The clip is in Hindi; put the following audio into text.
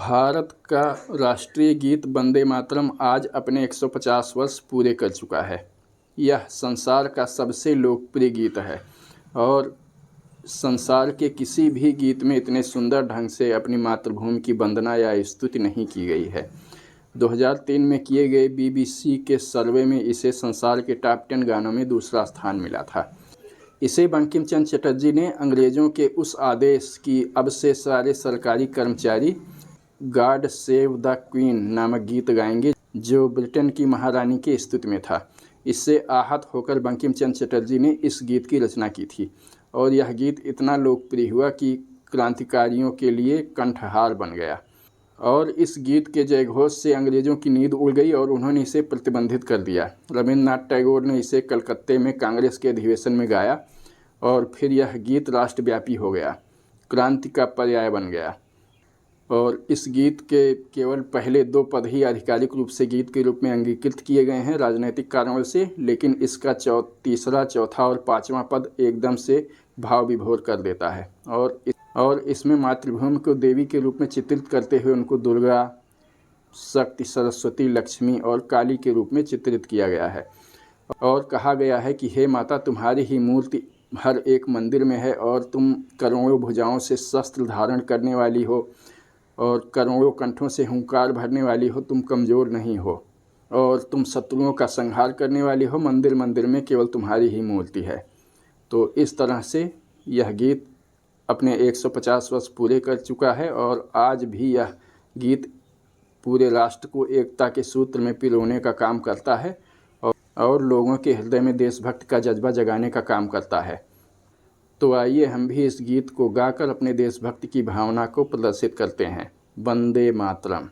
भारत का राष्ट्रीय गीत वंदे मातरम आज अपने 150 वर्ष पूरे कर चुका है। यह संसार का सबसे लोकप्रिय गीत है और संसार के किसी भी गीत में इतने सुंदर ढंग से अपनी मातृभूमि की वंदना या स्तुति नहीं की गई है। 2003 में किए गए BBC के सर्वे में इसे संसार के टॉप 10 गानों में दूसरा स्थान मिला था। इसे बंकिम चंद्र चटर्जी ने अंग्रेज़ों के उस आदेश कि अब से सारे सरकारी कर्मचारी गॉड सेव द क्वीन नामक गीत गाएंगे, जो ब्रिटेन की महारानी की स्तुति में था। इससे आहत होकर बंकिम चंद्र चटर्जी ने इस गीत की रचना की थी और यह गीत इतना लोकप्रिय हुआ कि क्रांतिकारियों के लिए कंठहार बन गया। और इस गीत के जयघोष से अंग्रेज़ों की नींद उड़ गई और उन्होंने इसे प्रतिबंधित कर दिया। रविन्द्रनाथ टैगोर ने इसे कलकत्ते में कांग्रेस के अधिवेशन में गाया और फिर यह गीत राष्ट्रव्यापी हो गया, क्रांति का पर्याय बन गया। और इस गीत के केवल पहले 2 पद ही आधिकारिक रूप से गीत के रूप में अंगीकृत किए गए हैं राजनीतिक कारणों से, लेकिन इसका तीसरा, चौथा और 5वां पद एकदम से भाव विभोर कर देता है। और इसमें मातृभूमि को देवी के रूप में चित्रित करते हुए उनको दुर्गा, शक्ति, सरस्वती, लक्ष्मी और काली के रूप में चित्रित किया गया है। और कहा गया है कि हे माता, तुम्हारी ही मूर्ति हर एक मंदिर में है और तुम करोड़ों भुजाओं से शस्त्र धारण करने वाली हो और करोड़ों कंठों से हुंकार भरने वाली हो। तुम कमज़ोर नहीं हो और तुम शत्रुओं का संहार करने वाली हो। मंदिर मंदिर में केवल तुम्हारी ही मूर्ति है। तो इस तरह से यह गीत अपने 150 वर्ष पूरे कर चुका है और आज भी यह गीत पूरे राष्ट्र को एकता के सूत्र में पिरोने का काम करता है और लोगों के हृदय में देशभक्ति का जज्बा जगाने का काम करता है। तो आइए हम भी इस गीत को गाकर अपने देशभक्ति की भावना को प्रदर्शित करते हैं। वंदे मातरम।